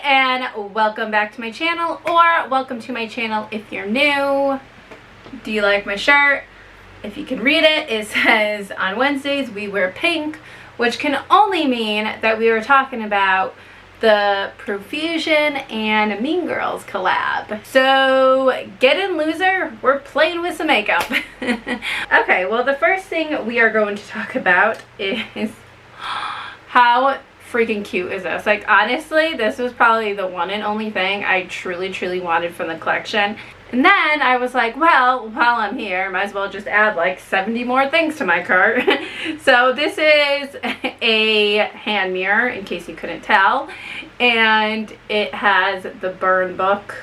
and welcome back to my channel, or welcome to my channel if you're new. Do you like my shirt? If you can read it, it says on Wednesdays we wear pink, which can only mean that we were talking about the Profusion and Mean Girls collab. So get in, loser, we're playing with some makeup. Okay, well, the first thing we are going to talk about is how freaking cute is this? Like, honestly, this was probably the one and only thing I truly wanted from the collection. And then I was like, well, while I'm here, might as well just add like 70 more things to my cart. So this is a hand mirror, in case you couldn't tell. And it has the burn book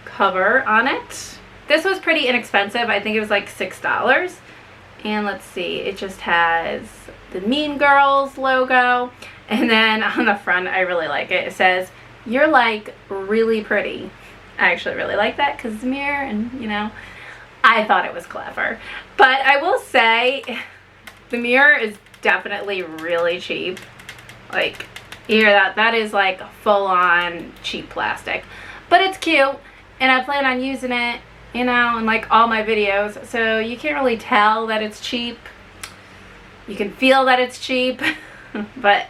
cover on it. This was pretty inexpensive. I think it was like $6. And let's see, it just has the Mean Girls logo. And then on the front, I really like it. It says, "You're like really pretty." I actually really like that because it's a mirror, and you know, I thought it was clever. But I will say, the mirror is definitely really cheap. Like, you hear that? That is like full-on cheap plastic. But it's cute, and I plan on using it, you know, in like all my videos. So you can't really tell that it's cheap. You can feel that it's cheap. But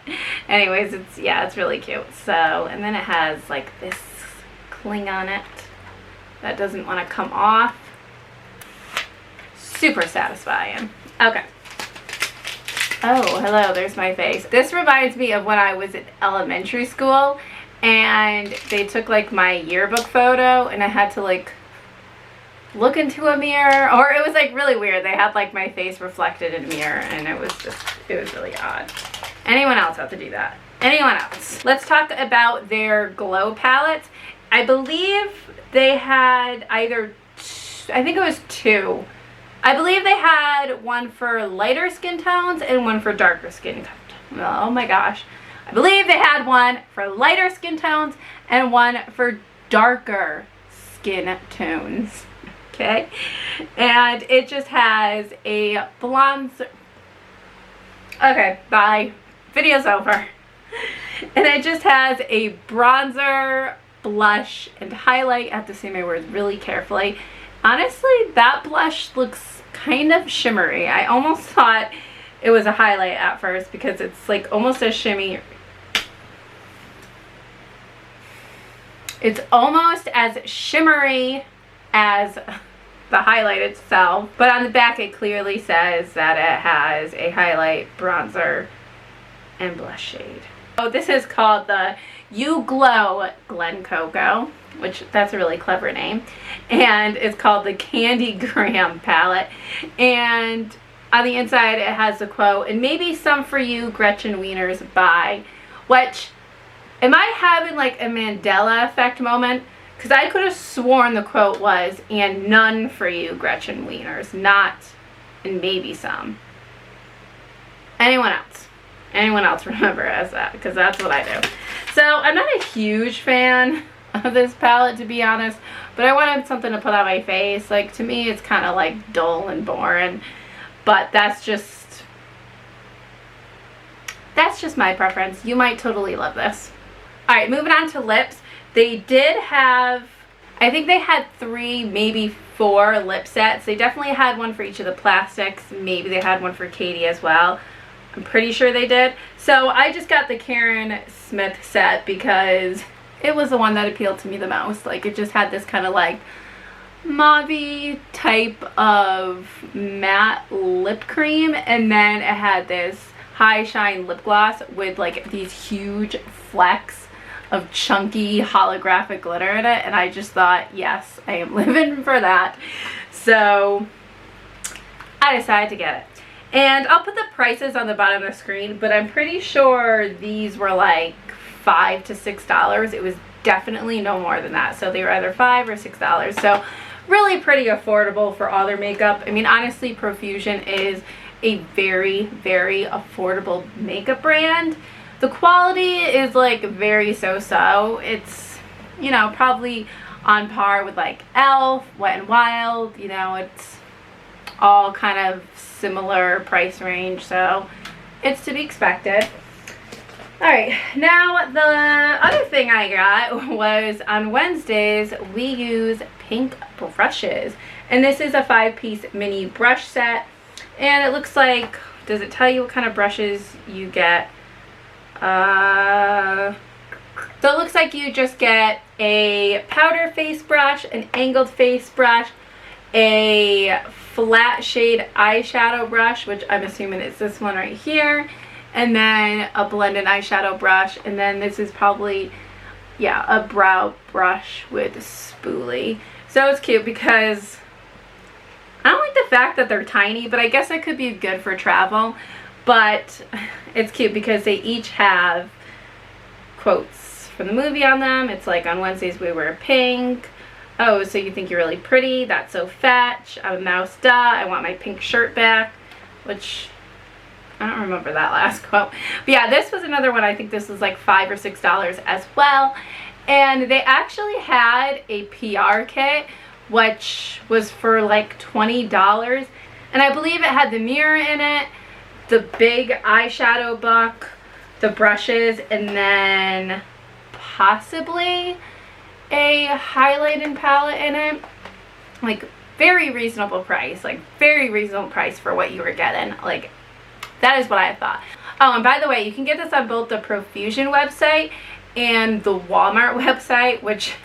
anyways, it's really cute. So, and then it has like this cling on it that doesn't want to come off. Super satisfying. Okay. Oh, hello, there's my face. This reminds me of when I was in elementary school and they took like my yearbook photo and I had to like look into a mirror, or it was like really weird. They had like my face reflected in a mirror and it was really odd. Anyone else have to do that? Anyone else? Let's talk about their glow palettes. I believe they had I think it was two. I believe they had one for lighter skin tones and one for darker skin tones. Oh my gosh. I believe they had one for lighter skin tones and one for darker skin tones. Okay? And it just has a bronzer. Okay, bye. Video's over. And it just has a bronzer, blush, and highlight. I have to say my words really carefully. Honestly, that blush looks kind of shimmery. I almost thought it was a highlight at first because it's like almost a shimmy. It's almost as shimmery as the highlight itself, but on the back it clearly says that it has a highlight, bronzer, and blush shade. Oh, this is called the You Glow Glen Coco, which that's a really clever name, and it's called the Candy Graham palette. And on the inside it has the quote, "And maybe some for you, Gretchen Wieners, bye." Which, am I having like a Mandela effect moment? Because I could have sworn the quote was, "And none for you, Gretchen Wieners," not "and maybe some." Anyone else? Anyone else remember it as that? Because that's what I do. So I'm not a huge fan of this palette, to be honest, but I wanted something to put on my face. Like, to me it's kind of like dull and boring, but that's just my preference. You might totally love this. Alright, moving on to lips. They did have, I think they had 3, maybe 4 lip sets. They definitely had one for each of the plastics. Maybe they had one for Katie as well. I'm pretty sure they did. So I just got the Karen Smith set because it was the one that appealed to me the most. Like, it just had this kind of like mauve-y type of matte lip cream, and then it had this high shine lip gloss with like these huge flecks of chunky holographic glitter in it, and I just thought, yes, I am living for that. So I decided to get it. And I'll put the prices on the bottom of the screen, but I'm pretty sure these were like $5 to $6. It was definitely no more than that. So they were either $5 or $6. So really pretty affordable for all their makeup. I mean, honestly, Profusion is a very affordable makeup brand. The quality is like very so-so. It's, you know, probably on par with like e.l.f., Wet n Wild. You know, it's all kind of similar price range, so it's to be expected. Alright, now the other thing I got was on Wednesdays we use pink brushes. And this is a 5-piece mini brush set. And it looks like, does it tell you what kind of brushes you get? So it looks like you just get a powder face brush, an angled face brush, a flat shade eyeshadow brush, which I'm assuming is this one right here, and then a blended eyeshadow brush, and then this is probably, yeah, a brow brush with a spoolie. So it's cute because I don't like the fact that they're tiny, but I guess it could be good for travel. But it's cute because they each have quotes from the movie on them. It's like, on Wednesdays we wear pink. Oh, so you think you're really pretty? That's so fetch. I'm a mouse, duh. I want my pink shirt back. Which, I don't remember that last quote. But yeah, this was another one. I think this was like $5 or $6 as well. And they actually had a PR kit, which was for like $20. And I believe it had the mirror in it, the big eyeshadow book, the brushes, and then possibly a highlighting palette in it. Like, very reasonable price. Like, very reasonable price for what you were getting. Like, that is what I thought. Oh, and by the way, you can get this on both the Profusion website and the Walmart website, which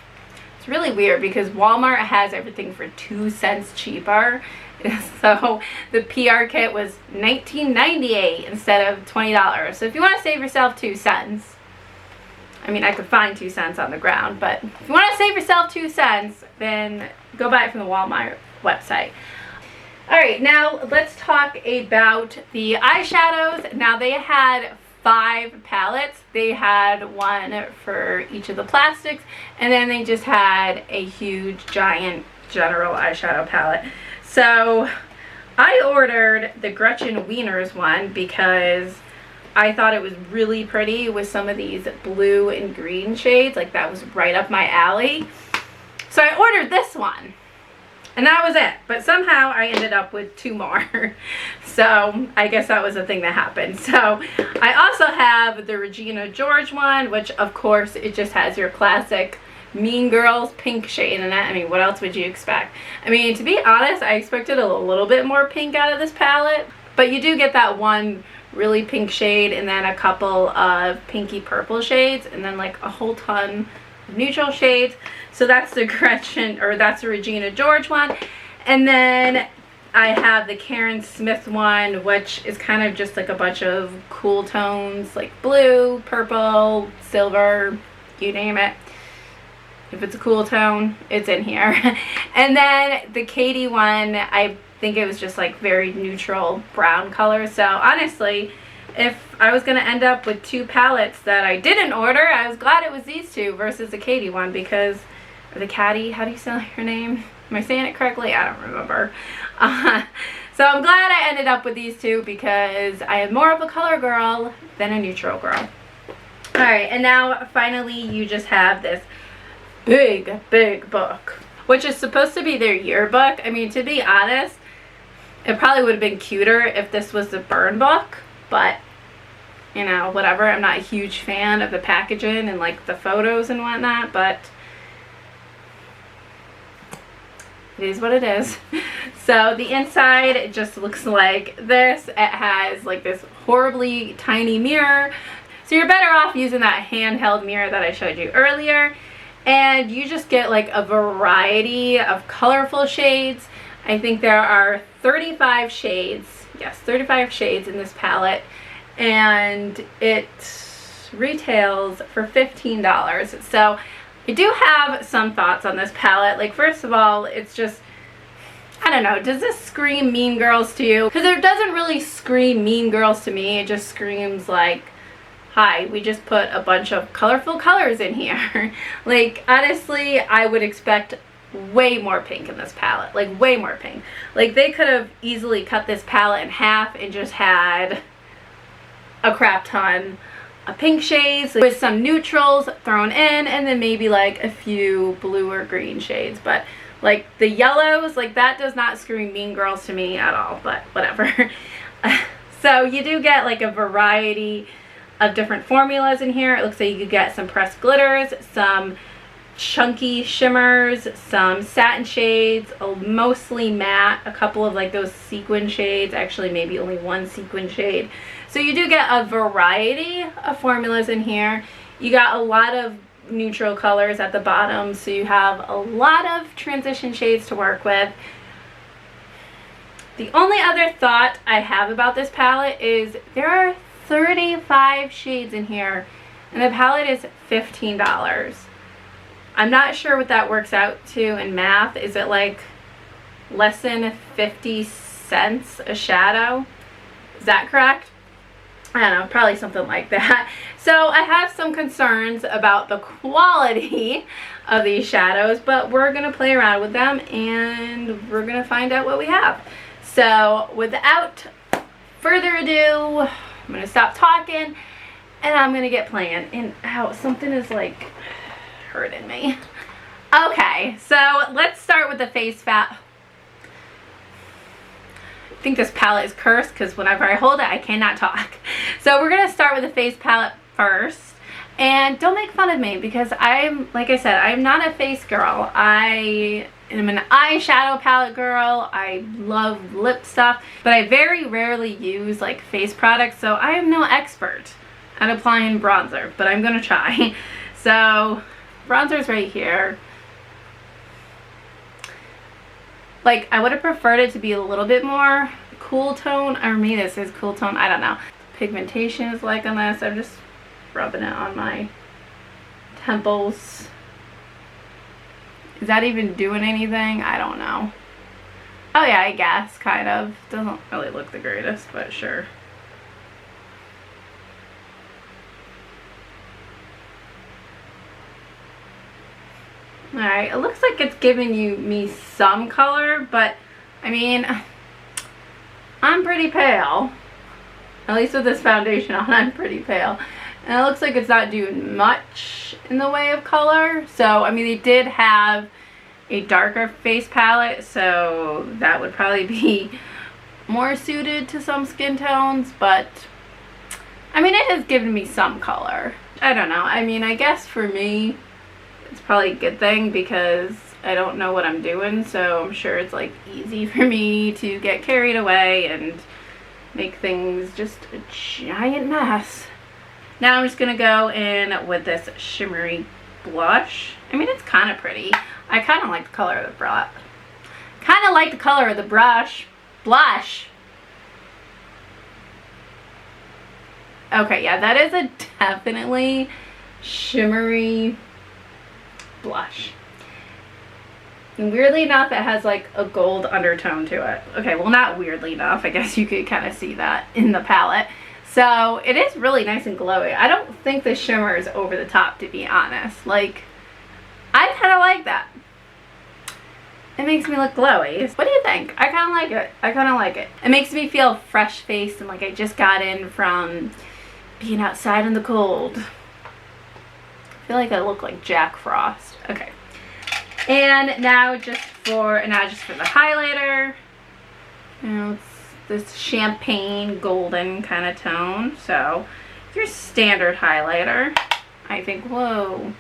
is really weird because Walmart has everything for 2 cents cheaper. So the PR kit was $19.98 instead of $20. So if you want to save yourself 2 cents, I mean, I could find 2 cents on the ground, but if you want to save yourself 2 cents, then go buy it from the Walmart website. Alright, now let's talk about the eyeshadows. Now they had 5 palettes. They had one for each of the plastics, and then they just had a huge, giant, general eyeshadow palette. So I ordered the Gretchen Wieners one because I thought it was really pretty with some of these blue and green shades. Like, that was right up my alley. So I ordered this one. And that was it. But somehow I ended up with 2 more. So I guess that was a thing that happened. So I also have the Regina George one, which of course it just has your classic Mean Girls pink shade in it. I mean, what else would you expect? I mean, to be honest, I expected a little bit more pink out of this palette. But you do get that one really pink shade and then a couple of pinky purple shades and then like a whole ton of neutral shades. So that's the Gretchen, or that's the Regina George one. And then I have the Karen Smith one, which is kind of just like a bunch of cool tones, like blue, purple, silver, you name it. If it's a cool tone, it's in here. And then the Katie one, I think it was just like very neutral brown color. So honestly, if I was going to end up with 2 palettes that I didn't order, I was glad it was these 2 versus the Katie one, because, or the Caddy, how do you say her name? Am I saying it correctly? I don't remember. So I'm glad I ended up with these 2 because I am more of a color girl than a neutral girl. Alright, and now finally you just have this big book, which is supposed to be their yearbook. I mean, to be honest, it probably would have been cuter if this was the burn book, but you know, whatever. I'm not a huge fan of the packaging and like the photos and whatnot, but it is what it is. So the inside, it just looks like this. It has like this horribly tiny mirror, so you're better off using that handheld mirror that I showed you earlier. And you just get like a variety of colorful shades. I think there are 35 shades. Yes, 35 shades in this palette. And it retails for $15. So I do have some thoughts on this palette. Like, first of all, it's just, I don't know, does this scream Mean Girls to you? Because it doesn't really scream Mean Girls to me. It just screams like, hi, we just put a bunch of colorful colors in here. Like, honestly, I would expect way more pink in this palette. Like, way more pink. Like, they could have easily cut this palette in half and just had a crap ton of pink shades with some neutrals thrown in, and then maybe like a few blue or green shades. But like the yellows, like that does not scream Mean Girls to me at all, but whatever. So you do get like a variety of different formulas in here. It looks like you could get some pressed glitters, some chunky shimmers, some satin shades, mostly matte, a couple of like those sequin shades, actually maybe only one sequin shade. So you do get a variety of formulas in here. You got a lot of neutral colors at the bottom, so you have a lot of transition shades to work with. The only other thought I have about this palette is there are 35 shades in here and the palette is $15. I'm not sure what that works out to in math. Is it like less than 50 cents a shadow? Is that correct? I don't know, probably something like that. So I have some concerns about the quality of these shadows, but we're gonna play around with them and we're gonna find out what we have. So without further ado, I'm gonna stop talking and I'm gonna get playing. And ow, something is like hurting me. Okay, so let's start with the face palette. I think this palette is cursed because whenever I hold it, I cannot talk. So we're gonna start with the face palette first. And don't make fun of me because I'm, like I said, I'm not a face girl. I am an eyeshadow palette girl. I love lip stuff, but I very rarely use like face products. So I am no expert at applying bronzer, but I'm gonna try. So bronzer's right here. Like, I would have preferred it to be a little bit more cool tone, or maybe this is cool tone, I don't know. Pigmentation is like on this. I'm just rubbing it on my temples. Is that even doing anything? I don't know. Oh yeah, I guess, kind of. Doesn't really look the greatest, but sure. Alright, it looks like it's giving me some color, but I mean, I'm pretty pale. At least with this foundation on, I'm pretty pale. And it looks like it's not doing much in the way of color. So, I mean, they did have a darker face palette, so that would probably be more suited to some skin tones, but I mean, it has given me some color. I don't know. I mean, I guess for me, it's probably a good thing because I don't know what I'm doing, so I'm sure it's like easy for me to get carried away and make things just a giant mess. Now I'm just gonna go in with this shimmery blush. I mean, it's kind of pretty. I kind of like the color of the brush. Kind of like the color of the blush. Okay, yeah, that is a definitely shimmery blush. And weirdly enough, it has like a gold undertone to it. Okay, well, not weirdly enough. I guess you could kind of see that in the palette. So it is really nice and glowy. I don't think the shimmer is over the top, to be honest. Like, I kind of like that. It makes me look glowy. What do you think? I kind of like it. I kind of like it. It makes me feel fresh-faced and like I just got in from being outside in the cold. I feel like I look like Jack Frost. Okay. And now just for the highlighter. You know, it's this champagne golden kind of tone. So your standard highlighter. I think, whoa.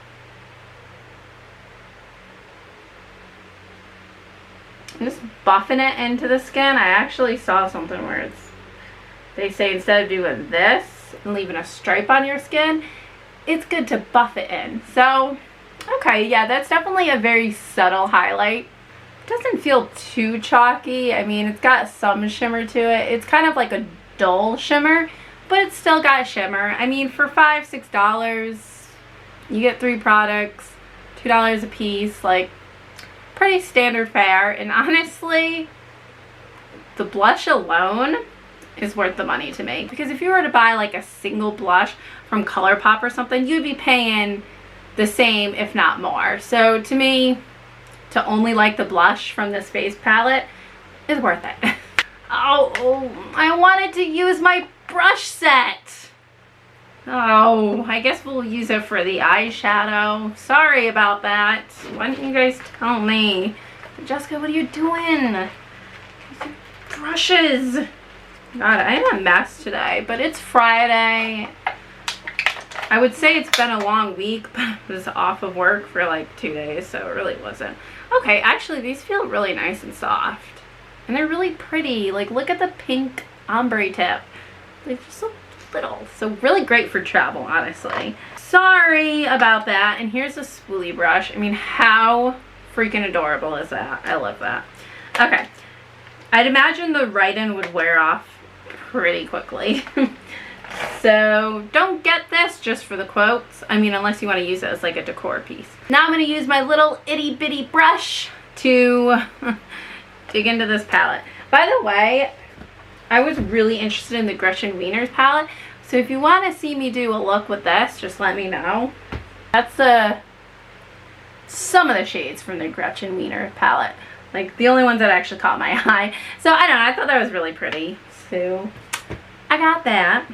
Just buffing it into the skin. I actually saw something where they say instead of doing this and leaving a stripe on your skin, it's good to buff it in. So, okay, yeah, that's definitely a very subtle highlight. It doesn't feel too chalky. I mean, it's got some shimmer to it. It's kind of like a dull shimmer, but it's still got shimmer. I mean, for $5, $6, you get 3 products, $2 a piece, like, pretty standard fare. And honestly, the blush alone is worth the money to me, because if you were to buy like a single blush from ColourPop or something, you'd be paying the same, if not more. So to me, to only like the blush from this face palette is worth it. Oh, I wanted to use my brush set. Oh, I guess we'll use it for the eyeshadow. Sorry about that. Why didn't you guys tell me? Jessica, what are you doing? Brushes. God, I am a mess today, but it's Friday. I would say it's been a long week, but I was off of work for like 2 days, so it really wasn't. Okay, actually these feel really nice and soft. And they're really pretty. Like, look at the pink ombre tip. They're just so little. So really great for travel, honestly. Sorry about that. And here's a spoolie brush. I mean, how freaking adorable is that? I love that. Okay. I'd imagine the write-in would wear off pretty quickly. So don't get this just for the quotes. I mean, unless you want to use it as like a decor piece. Now I'm going to use my little itty bitty brush to dig into this palette. By the way, I was really interested in the Gretchen Wiener's palette. So if you want to see me do a look with this, just let me know. That's some of the shades from the Gretchen Wiener palette. Like the only ones that actually caught my eye. So I don't know, I thought that was really pretty. So I got that.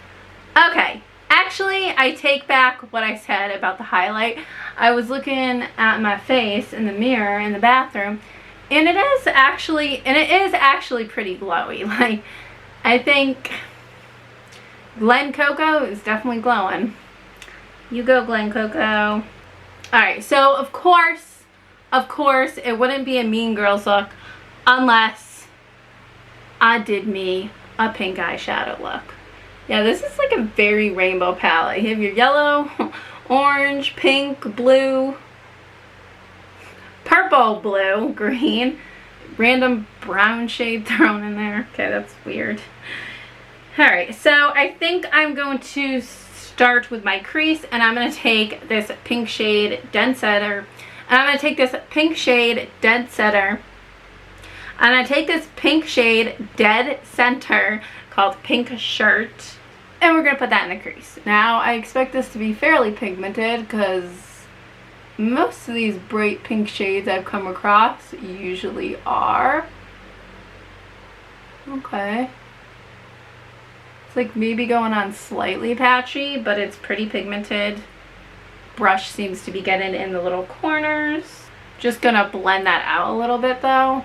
Okay, actually I take back what I said about the highlight. I was looking at my face in the mirror in the bathroom, and it is actually pretty glowy. Like, I think Glen Coco is definitely glowing. You go, Glen Coco. Alright, so of course, it wouldn't be a Mean Girls look unless I did me a pink eyeshadow look. Yeah, this is like a very rainbow palette. You have your yellow, orange, pink, blue, purple, blue, green, random brown shade thrown in there. Okay, that's weird. Alright, so I think I'm going to start with my crease, and I'm going to take this pink shade Dead Center. And I'm going to take this pink shade Dead Center. And I take this pink shade Dead Center called Pink Shirt, and we're going to put that in the crease. Now, I expect this to be fairly pigmented because most of these bright pink shades I've come across usually are. Okay. It's like maybe going on slightly patchy, but it's pretty pigmented. Brush seems to be getting in the little corners. Just going to blend that out a little bit though.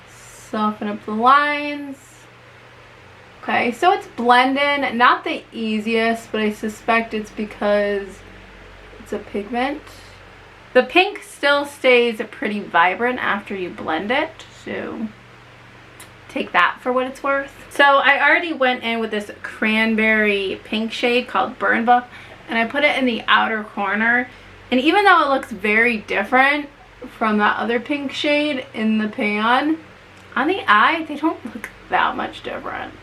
Soften up the lines. Okay, so it's blending, not the easiest, but I suspect it's because it's a pigment. The pink still stays pretty vibrant after you blend it, so take that for what it's worth. So I already went in with this cranberry pink shade called Burn Book, and I put it in the outer corner. And even though it looks very different from that other pink shade in the pan, on the eye, they don't look that much different.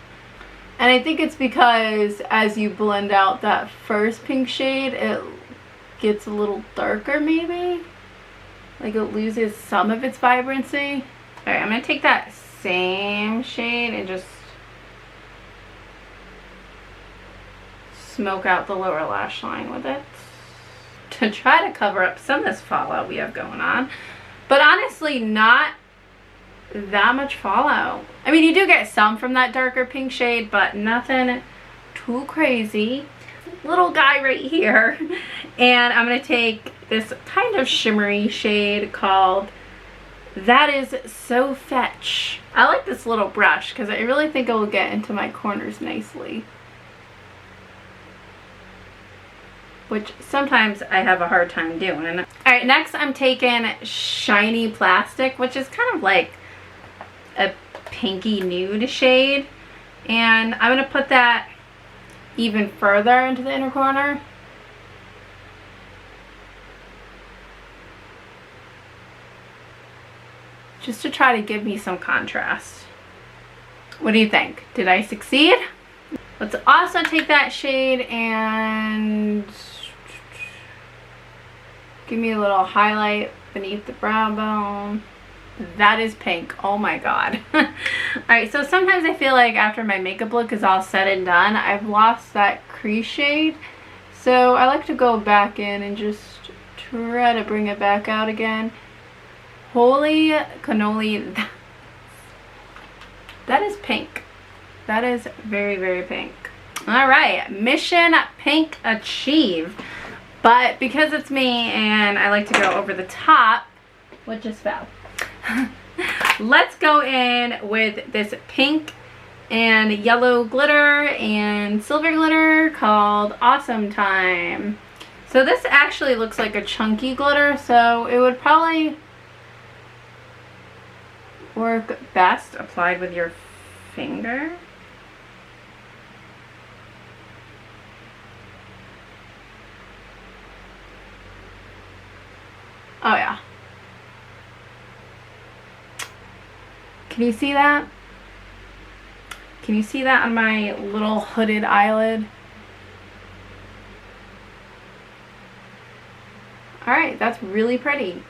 And I think it's because as you blend out that first pink shade, it gets a little darker maybe. Like it loses some of its vibrancy. Alright, I'm going to take that same shade and just smoke out the lower lash line with it to try to cover up some of this fallout we have going on. But honestly, not that much fallout. I mean, you do get some from that darker pink shade, but nothing too crazy. Little guy right here. And I'm going to take this kind of shimmery shade called That Is So Fetch. I like this little brush because I really think it will get into my corners nicely. Which sometimes I have a hard time doing. Alright, next I'm taking Shiny Plastic, which is kind of like a pinky nude shade, and I'm going to put that even further into the inner corner. Just to try to give me some contrast. What do you think? Did I succeed? Let's also take that shade and give me a little highlight beneath the brow bone. That is pink. Oh my god. Alright, so sometimes I feel like after my makeup look is all said and done, I've lost that crease shade. So I like to go back in and just try to bring it back out again. Holy cannoli. That is pink. That is very, very pink. Alright, mission pink achieved. But because it's me and I like to go over the top, what just fell? Let's go in with this pink and yellow glitter and silver glitter called Awesome Time. So this actually looks like a chunky glitter, so it would probably work best applied with your finger. Oh yeah. Can you see that? Can you see that on my little hooded eyelid? Alright, that's really pretty.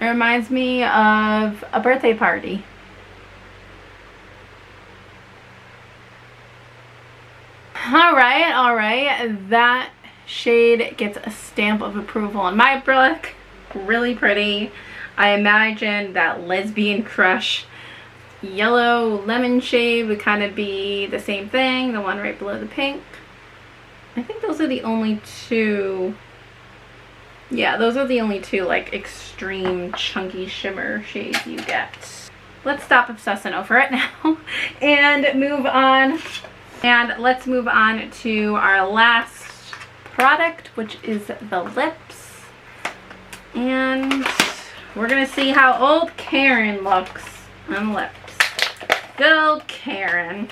It reminds me of a birthday party. Alright. That shade gets a stamp of approval in my book. Really pretty. I imagine that Lesbian Crush yellow lemon shade would kind of be the same thing, the one right below the pink. I think those are the only two. Yeah, those are the only two like extreme chunky shimmer shades you get. Let's stop obsessing over it now and move on. And let's move on to our last product, which is the lips. And we're gonna see how old Karen looks on lips. Good old Karen.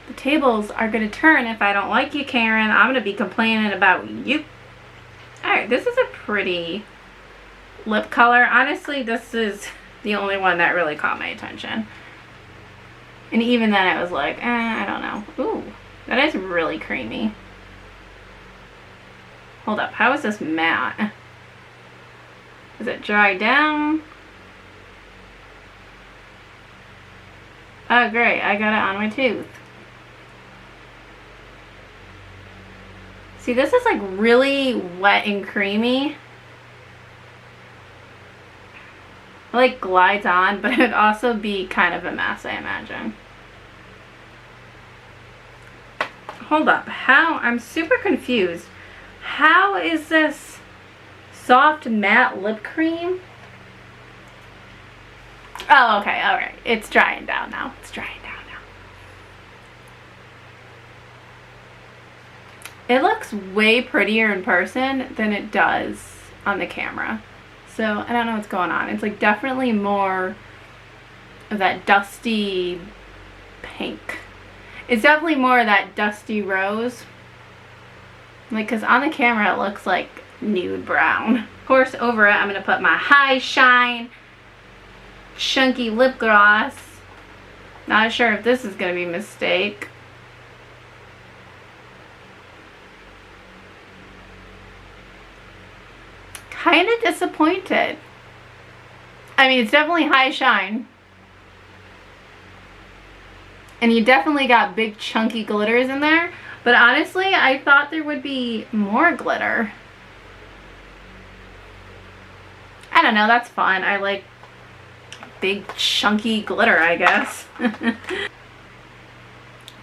The tables are gonna turn if I don't like you, Karen. I'm gonna be complaining about you. Alright, this is a pretty lip color. Honestly, this is the only one that really caught my attention. And even then I was like, I don't know. Ooh, that is really creamy. Hold up, how is this matte? Is it dried down? Oh great, I got it on my tooth. See, this is like really wet and creamy. It like glides on, but it would also be kind of a mess, I imagine. Hold up, I'm super confused. How is this soft matte lip cream? Oh, okay, alright. It's drying down now. It's drying down now. It looks way prettier in person than it does on the camera. So, I don't know what's going on. It's like definitely more of that dusty pink. It's definitely more of that dusty rose. Like, because on the camera it looks like nude brown. Of course, over it I'm going to put my High Shine chunky lip gloss. Not sure if this is going to be a mistake. Kind of disappointed. I mean, it's definitely High Shine. And you definitely got big chunky glitters in there. But honestly, I thought there would be more glitter. I don't know, that's fun. I like big chunky glitter, I guess.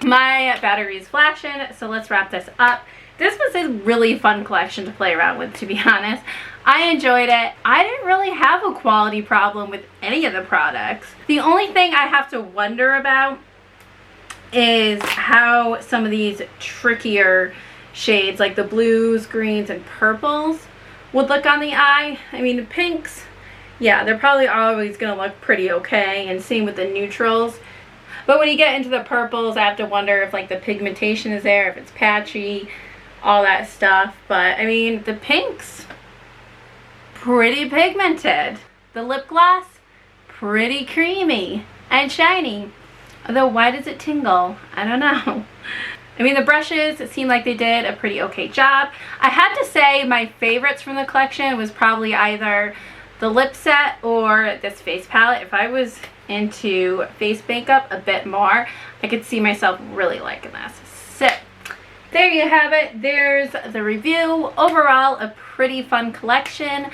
My battery's flashing, so let's wrap this up. This was a really fun collection to play around with, to be honest. I enjoyed it. I didn't really have a quality problem with any of the products. The only thing I have to wonder about is how some of these trickier shades, like the blues, greens, and purples, would look on the eye. I mean, the pinks, yeah, they're probably always going to look pretty okay, and same with the neutrals. But when you get into the purples, I have to wonder if like the pigmentation is there, if it's patchy, all that stuff. But I mean, the pinks, pretty pigmented. The lip gloss, pretty creamy and shiny. Although, why does it tingle? I don't know. I mean, the brushes, it seemed like they did a pretty okay job. I had to say my favorites from the collection was probably either the lip set or this face palette. If I was into face makeup a bit more, I could see myself really liking this. So, there you have it. There's the review. Overall, a pretty fun collection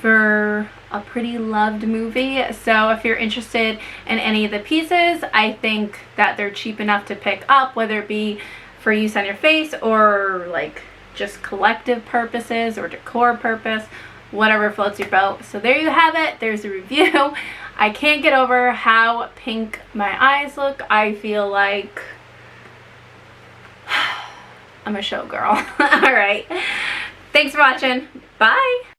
for a pretty loved movie. So if you're interested in any of the pieces, I think that they're cheap enough to pick up, whether it be for use on your face or like just collective purposes or decor purpose. whatever floats your boat. So there you have it. There's a review. I can't get over how pink my eyes look. I feel like I'm a showgirl. Alright. Thanks for watching. Bye.